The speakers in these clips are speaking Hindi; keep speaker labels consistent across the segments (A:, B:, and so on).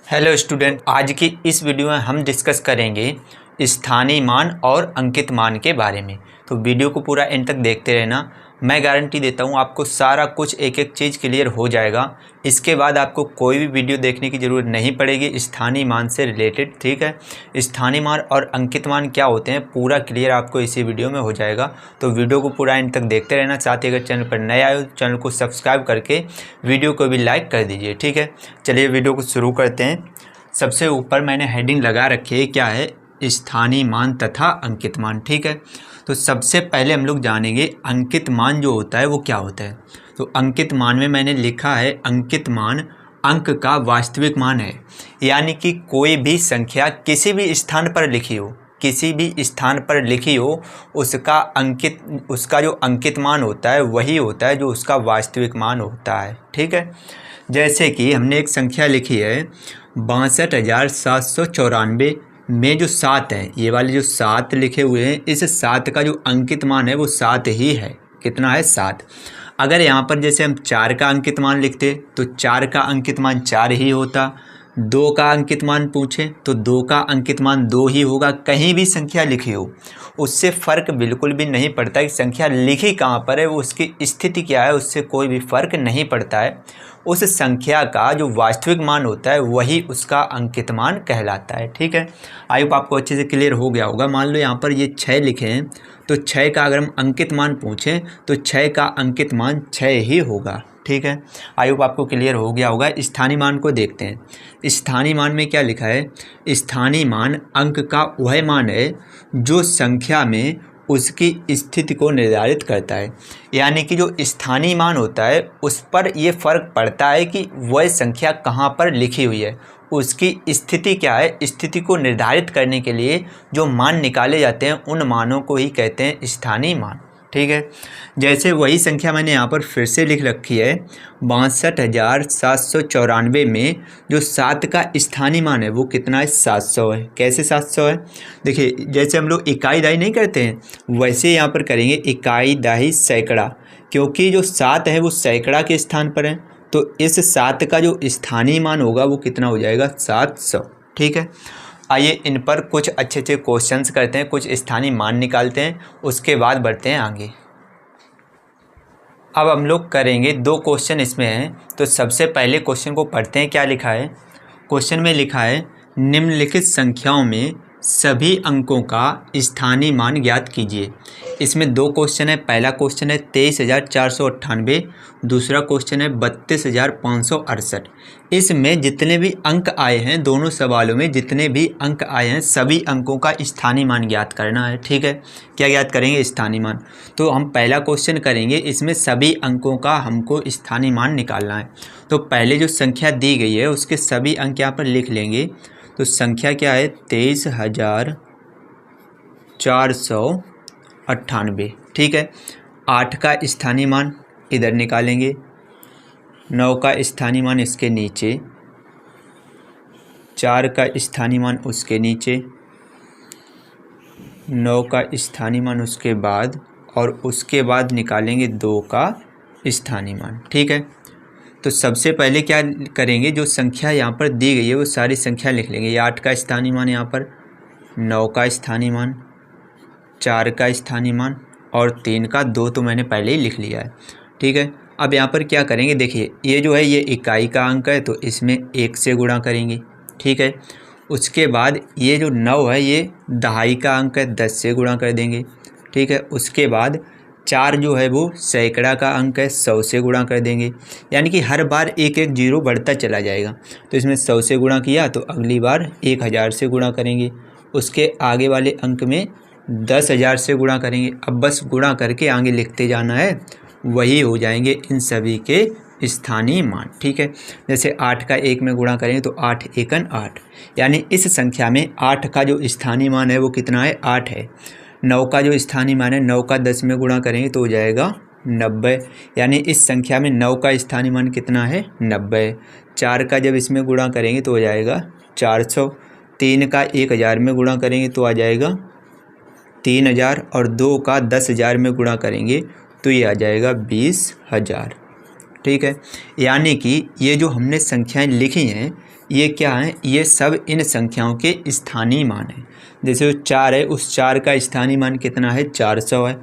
A: हेलो स्टूडेंट, आज की इस वीडियो में हम डिस्कस करेंगे स्थानीय मान और अंकित मान के बारे में। तो वीडियो को पूरा एंड तक देखते रहना। मैं गारंटी देता हूँ आपको सारा कुछ एक एक चीज़ क्लियर हो जाएगा। इसके बाद आपको कोई भी वीडियो देखने की ज़रूरत नहीं पड़ेगी स्थानीय मान से रिलेटेड। ठीक है, स्थानीय मान और अंकित मान क्या होते हैं पूरा क्लियर आपको इसी वीडियो में हो जाएगा। तो वीडियो को पूरा एंड तक देखते रहना। साथ ही अगर चैनल पर नए आए हो तो चैनल को सब्सक्राइब करके वीडियो को भी लाइक कर दीजिए। ठीक है, चलिए वीडियो को शुरू करते हैं। सबसे ऊपर मैंने हेडिंग लगा रखी है, क्या है? स्थानीय मान तथा अंकित मान। ठीक है, तो सबसे पहले हम लोग जानेंगे अंकित मान जो होता है वो क्या होता है। तो अंकित मान में मैंने लिखा है अंकित मान अंक का वास्तविक मान है, यानी कि कोई भी संख्या किसी भी स्थान पर लिखी हो, किसी भी स्थान पर लिखी हो, उसका जो अंकित मान होता है वही होता है जो उसका वास्तविक मान होता है। ठीक है, जैसे कि हमने एक संख्या लिखी है 62,794 में जो 7 है, ये वाले जो 7 लिखे हुए हैं, इस 7 का जो अंकित मान है वो 7 ही है। कितना है? 7। अगर यहाँ पर जैसे हम 4 का अंकित मान लिखते तो 4 का अंकित मान 4 ही होता। 2 का अंकित मान पूछे तो 2 का अंकित मान 2 ही होगा। कहीं भी संख्या लिखी हो उससे फ़र्क बिल्कुल भी नहीं पड़ता कि संख्या लिखी कहाँ पर है, वो उसकी स्थिति क्या है, उससे कोई भी फ़र्क नहीं पड़ता है। उस संख्या का जो वास्तविक मान होता है वही उसका अंकित मान कहलाता है। ठीक है, आई होप आपको अच्छे से क्लियर हो गया होगा। मान लो यहाँ पर ये 6 लिखे हैं, तो 6 का अगर हम अंकित मान पूछें तो 6 का अंकित मान 6 ही होगा। ठीक है, आई होप आपको क्लियर हो गया होगा। स्थानीय मान को देखते हैं। स्थानीय मान में क्या लिखा है? स्थानीय मान अंक का वह मान है जो संख्या में उसकी स्थिति को निर्धारित करता है। यानी कि जो स्थानीय मान होता है उस पर ये फ़र्क पड़ता है कि वह संख्या कहाँ पर लिखी हुई है, उसकी स्थिति क्या है। स्थिति को निर्धारित करने के लिए जो मान निकाले जाते हैं उन मानों को ही कहते हैं स्थानीय मान। ठीक है, जैसे वही संख्या मैंने यहाँ पर फिर से लिख रखी है 62,794 में जो 7 का स्थानीय मान है वो कितना है? 700 है। कैसे 700 है? देखिए, जैसे हम लोग इकाई दहाई नहीं करते हैं वैसे यहाँ पर करेंगे इकाई दहाई सैकड़ा, क्योंकि जो 7 है वो सैकड़ा के स्थान पर है, तो इस 7 का जो स्थानीय मान होगा वो कितना हो जाएगा? 700। ठीक है, आइए इन पर कुछ अच्छे अच्छे क्वेश्चंस करते हैं, कुछ स्थानीय मान निकालते हैं, उसके बाद बढ़ते हैं आगे। अब हम लोग करेंगे 2 क्वेश्चन इसमें हैं। तो सबसे पहले क्वेश्चन को पढ़ते हैं। क्या लिखा है? क्वेश्चन में लिखा है निम्नलिखित संख्याओं में सभी अंकों का स्थानीय मान ज्ञात कीजिए। इसमें 2 क्वेश्चन है। पहला क्वेश्चन है 23,498, दूसरा क्वेश्चन है 32,568। इसमें जितने भी अंक आए हैं, दोनों सवालों में जितने भी अंक आए हैं सभी अंकों का स्थानीय मान ज्ञात करना है। ठीक है, क्या ज्ञात करेंगे? स्थानीय मान। तो हम पहला क्वेश्चन करेंगे, इसमें सभी अंकों का हमको स्थानीय मान निकालना है। तो पहले जो संख्या दी गई है उसके सभी अंक यहाँ पर लिख लेंगे। तो संख्या क्या है? 23,498। ठीक है, 8 का स्थानीय मान इधर निकालेंगे, 9 का स्थानीय मान इसके नीचे, 4 का स्थानीय मान उसके नीचे, 9 का स्थानीय मान उसके बाद, और उसके बाद निकालेंगे 2 का स्थानीय मान। ठीक है, तो सबसे पहले क्या करेंगे, जो संख्या यहाँ पर दी गई है वो सारी संख्या लिख लेंगे। ये 8 का स्थानीय मान यहाँ पर, 9 का स्थानीय मान, 4 का स्थानीय मान और 3 का 2 तो मैंने पहले ही लिख लिया है। ठीक है, अब यहाँ पर क्या करेंगे, देखिए ये जो है ये इकाई का अंक है तो इसमें 1 से गुणा करेंगे। ठीक है, उसके बाद ये जो 9 है ये दहाई का अंक है, 10 से गुणा कर देंगे। ठीक है, उसके बाद 4 जो है वो सैकड़ा का अंक है, 100 से गुणा कर देंगे। यानी कि हर बार 1-1 जीरो बढ़ता चला जाएगा। तो इसमें 100 से गुणा किया तो अगली बार 1000 से गुणा करेंगे। उसके आगे वाले अंक में 10,000 से गुणा करेंगे। अब बस गुणा करके आगे लिखते जाना है, वही हो जाएंगे इन सभी के स्थानीय मान। ठीक है, जैसे 8 का 1 में गुणा करेंगे तो 8 एकन 8, यानी इस संख्या में 8 का जो स्थानीय मान है वो कितना है? 8 है। 9 का जो स्थानीय मान है, 9 का 10 में गुणा करेंगे तो हो जाएगा 90, यानी इस संख्या में 9 का स्थानीय मान कितना है? 90। 4 का जब इसमें गुणा करेंगे तो हो जाएगा 400। 3 का 1000 में गुणा करेंगे तो आ जाएगा 3000, और 2 का 10,000 में गुणा करेंगे तो ये आ जाएगा 20,000। ठीक है। यानी कि ये जो हमने संख्याएं लिखी हैं ये क्या हैं, ये सब इन संख्याओं के स्थानीय मान हैं। जैसे 4 है, उस 4 का स्थानीय मान कितना है, 400 है।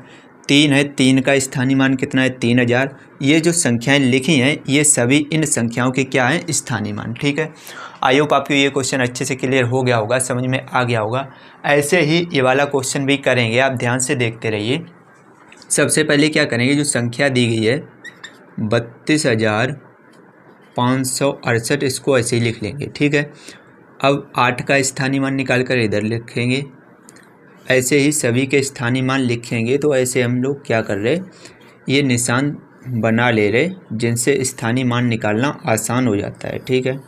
A: 3 है, 3 का स्थानीय मान कितना है, 3000। ये जो संख्याएं लिखी हैं ये सभी इन संख्याओं के क्या हैं, स्थानीय मान। ठीक है, आई होप आपको ये क्वेश्चन अच्छे से क्लियर हो गया होगा, समझ में आ गया होगा। ऐसे ही ये वाला क्वेश्चन भी करेंगे, आप ध्यान से देखते रहिए। सबसे पहले क्या करेंगे, जो संख्या दी गई है 32,568, इसको ऐसे ही लिख लेंगे। ठीक है, अब 8 का स्थानीय मान निकाल कर इधर लिखेंगे। ऐसे ही सभी के स्थानीय मान लिखेंगे। तो ऐसे हम लोग क्या कर रहे, ये निशान बना ले रहे जिनसे स्थानीय मान निकालना आसान हो जाता है। ठीक है,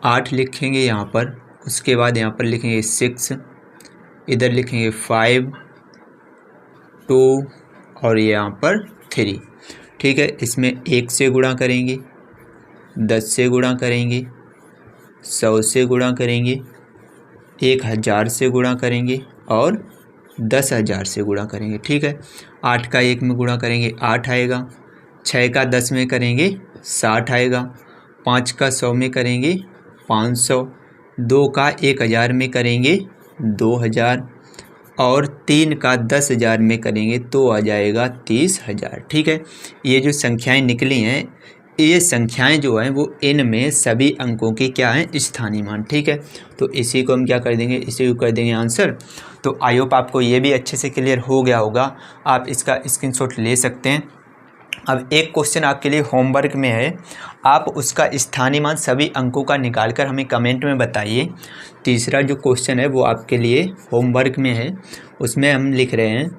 A: 8 लिखेंगे यहाँ पर, उसके बाद यहाँ पर लिखेंगे 6, इधर लिखेंगे 5, 2 और यहाँ पर 3। ठीक है, इसमें 1 से गुणा करेंगे, 10 से गुणा करेंगे, 100 से गुणा करेंगे, 1000 से गुणा करेंगे और 10,000 से गुणा करेंगे। ठीक है, 8 का 1 में गुणा करेंगे 8 आएगा, 6 का 10 में करेंगे 60 आएगा, 5 का 100 में करेंगे 500, 2 का 1000 में करेंगे 2000 और 3 का 10,000 में करेंगे तो आ जाएगा 30,000। ठीक है, ये जो संख्याएं निकली हैं ये संख्याएं जो हैं वो इनमें सभी अंकों के क्या हैं, स्थानीय मान। ठीक है, तो इसी को हम क्या कर देंगे, इसी को कर देंगे आंसर। तो आई होप आपको ये भी अच्छे से क्लियर हो गया होगा, आप इसका स्क्रीनशॉट ले सकते हैं। अब एक क्वेश्चन आपके लिए होमवर्क में है, आप उसका स्थानीय मान सभी अंकों का निकाल कर हमें कमेंट में बताइए। तीसरा जो क्वेश्चन है वो आपके लिए होमवर्क में है, उसमें हम लिख रहे हैं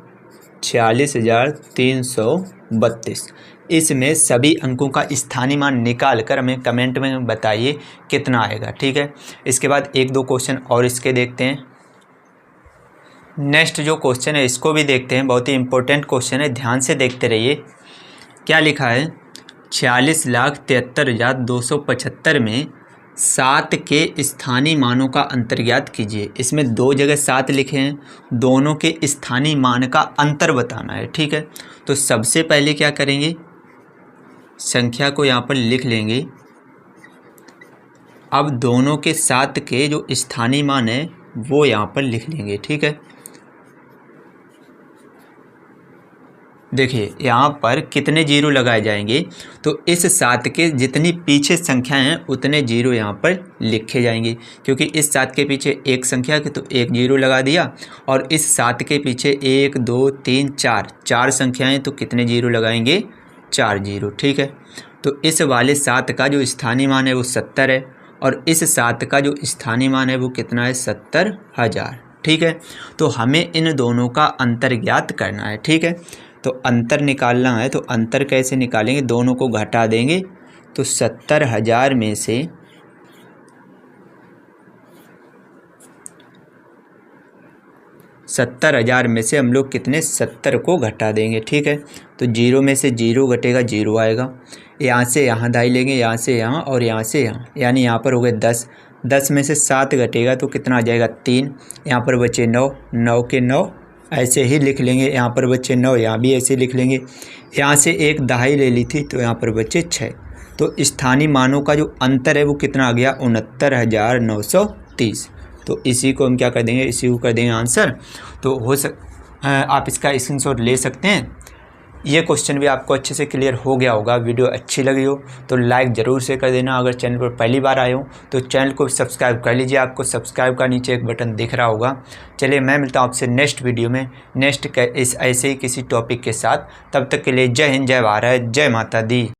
A: 46,332। इसमें सभी अंकों का स्थानीय मान निकाल कर हमें कमेंट में बताइए कितना आएगा। ठीक है, इसके बाद 1-2 क्वेश्चन और इसके देखते हैं। नेक्स्ट जो क्वेश्चन है इसको भी देखते हैं, बहुत ही इंपॉर्टेंट क्वेश्चन है, ध्यान से देखते रहिए। क्या लिखा है, 46,73,275 में 7 के स्थानीय मानों का अंतर ज्ञात कीजिए। इसमें 2 जगह 7 लिखे हैं, दोनों के स्थानीय मान का अंतर बताना है। ठीक है, तो सबसे पहले क्या करेंगे, संख्या को यहाँ पर लिख लेंगे। अब दोनों के 7 के जो स्थानीय मान है वो यहाँ पर लिख लेंगे। ठीक है, देखिए यहाँ पर कितने जीरो लगाए जाएंगे, तो इस 7 के जितनी पीछे संख्याएं हैं उतने जीरो यहाँ पर लिखे जाएंगे, क्योंकि इस 7 के पीछे एक संख्या के तो 1 जीरो लगा दिया, और इस 7 के पीछे 1 2 3 4 संख्याएं तो कितने जीरो लगाएंगे, 4 जीरो। ठीक है, तो इस वाले 7 का जो स्थानीय मान है वो 70 है, और इस 7 का जो स्थानीय मान है वो कितना है, 70,000। ठीक है, तो हमें इन दोनों का अंतर ज्ञात करना है। ठीक है, तो अंतर निकालना है, तो अंतर कैसे निकालेंगे, दोनों को घटा देंगे। तो 70,000 में से 70,000 में से हम लोग कितने, 70 को घटा देंगे। ठीक है, तो 0 में से 0 घटेगा, 0 आएगा। यहाँ से यहाँ दाई लेंगे, यहाँ से यहाँ और यहाँ से यहाँ, यानी यहाँ पर हो गए 10। 10 में से 7 घटेगा तो कितना आ जाएगा, 3। यहाँ पर बचे 9, 9 के 9 ऐसे ही लिख लेंगे। यहाँ पर बचे 9, यहाँ भी ऐसे लिख लेंगे। यहाँ से एक दहाई ले ली थी तो यहाँ पर बचे 6। तो स्थानीय मानों का जो अंतर है वो कितना आ गया, 69,930। तो इसी को हम क्या कर देंगे, इसी को कर देंगे आंसर। तो आप इसका स्क्रीनशॉट ले सकते हैं। ये क्वेश्चन भी आपको अच्छे से क्लियर हो गया होगा। वीडियो अच्छी लगी हो तो लाइक ज़रूर से कर देना। अगर चैनल पर पहली बार आए हो तो चैनल को सब्सक्राइब कर लीजिए। आपको सब्सक्राइब का नीचे एक बटन दिख रहा होगा। चलिए, मैं मिलता हूँ आपसे नेक्स्ट वीडियो में, नेक्स्ट ऐसे ही किसी टॉपिक के साथ। तब तक के लिए जय हिंद, जय भारत, जय माता दी।